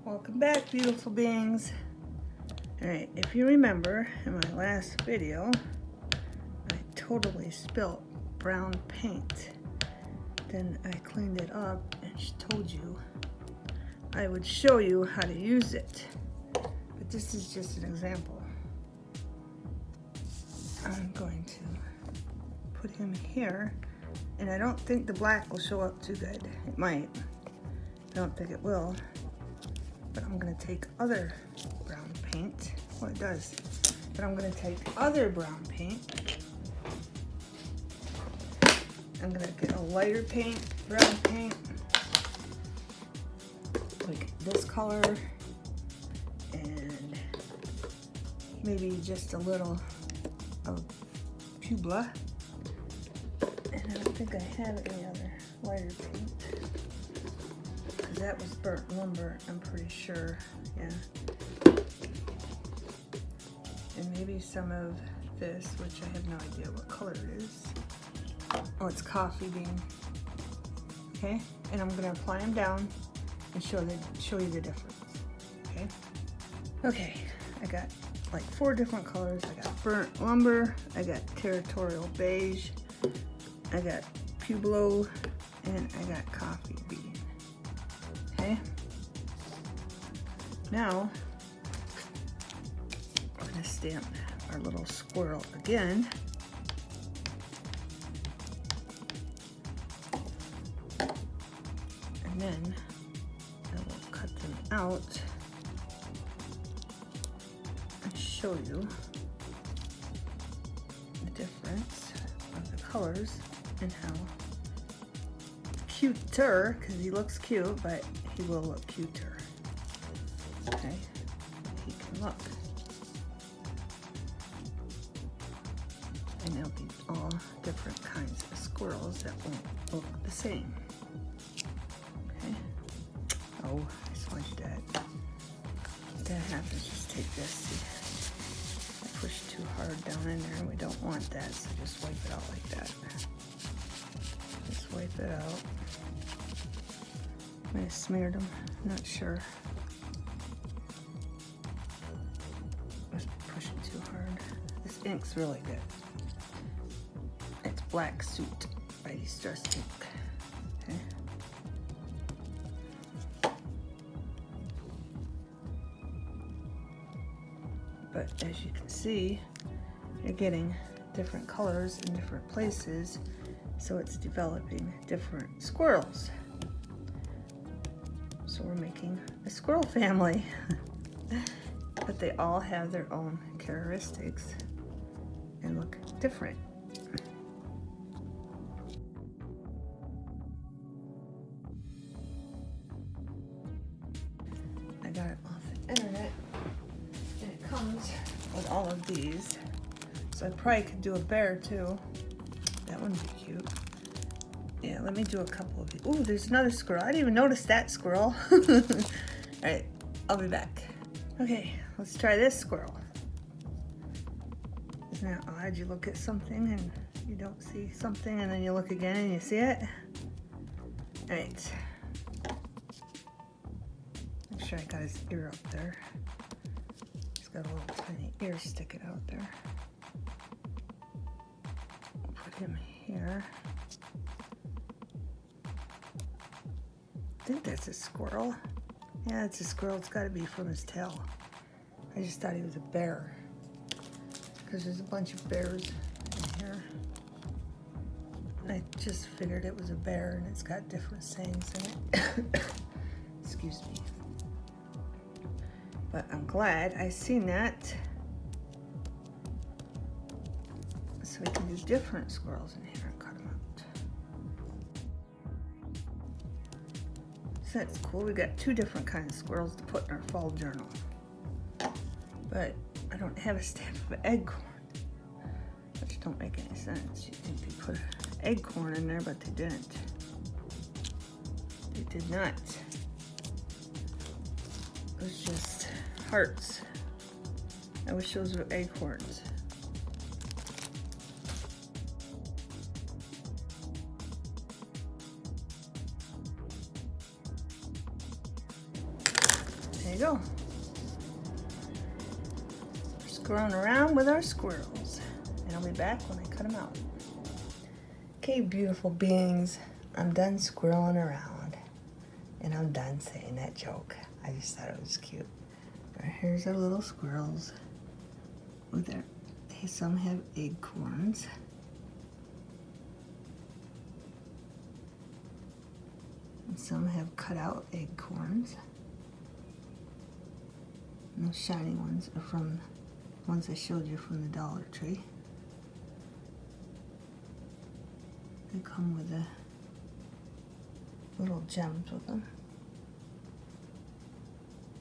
Welcome back, beautiful beings. Alright, if you remember in my last video, I totally spilt brown paint. Then I cleaned it up and told you I would show you how to use it. But this is just an example. I'm going to put him here, and I don't think the black will show up too good. It might. I don't think it will. But I'm going to take other brown paint. Well, it does. But I'm going to take other brown paint. I'm going to get a lighter paint, brown paint, like this color, and maybe just a little of Publa. And I don't think I have any other lighter paint. That was burnt lumber, I'm pretty sure, yeah. And maybe some of this, which I have no idea what color it is. Oh, it's coffee bean. Okay, and I'm gonna apply them down and show you the difference. Okay. Okay, I got like 4 different colors. I got burnt lumber, I got territorial beige, I got Pueblo, and I got coffee bean. Okay. Now, we're going to stamp our little squirrel again. And then I will cut them out and show you the difference of the colors and how cuter, because he looks cute, but he will look cuter. Okay, he can look. And there'll be all different kinds of squirrels that won't look the same. Okay. Oh, I smudged that. That happens. Just take this. See, I pushed too hard down in there, and we don't want that, so just wipe it out like that. Just wipe it out. I smeared them, not sure. I was pushing too hard. This ink's really good. It's Black Suit by Distress Ink. Okay. But as you can see, you're getting different colors in different places, so it's developing different squirrels. So we're making a squirrel family. But they all have their own characteristics and look different. I got it off the internet, and it comes with all of these. So I probably could do a bear too. That wouldn't be cute. Yeah, let me do a couple of these. Ooh, there's another squirrel. I didn't even notice that squirrel. All right, I'll be back. Okay, let's try this squirrel. Isn't that odd? You look at something and you don't see something, and then you look again and you see it. All right. Make sure I got his ear up there. He's got a little tiny ear sticking out there. I'll put him here. I think that's a squirrel. Yeah, it's a squirrel. It's got to be from his tail. I just thought he was a bear, because there's a bunch of bears in here. And I just figured it was a bear, and it's got different sayings in it. Excuse me. But I'm glad I seen that. So we can do different squirrels in here and cut them out. So that's cool. We got 2 different kinds of squirrels to put in our fall journal. But I don't have a stamp of acorn, which don't make any sense. You'd think they put acorn in there, but they didn't. They did not. It was just hearts. I wish those were acorns. you go. Screwing around with our squirrels. And I'll be back when I cut them out. Okay, beautiful beings. I'm done squirreling around. And I'm done saying that joke. I just thought it was cute. Right, here's our little squirrels. With their, some have acorns. And some have cut out acorns. And the shiny ones are from the ones I showed you from the Dollar Tree. They come with the little gems with them.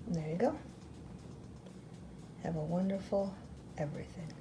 And there you go. Have a wonderful everything.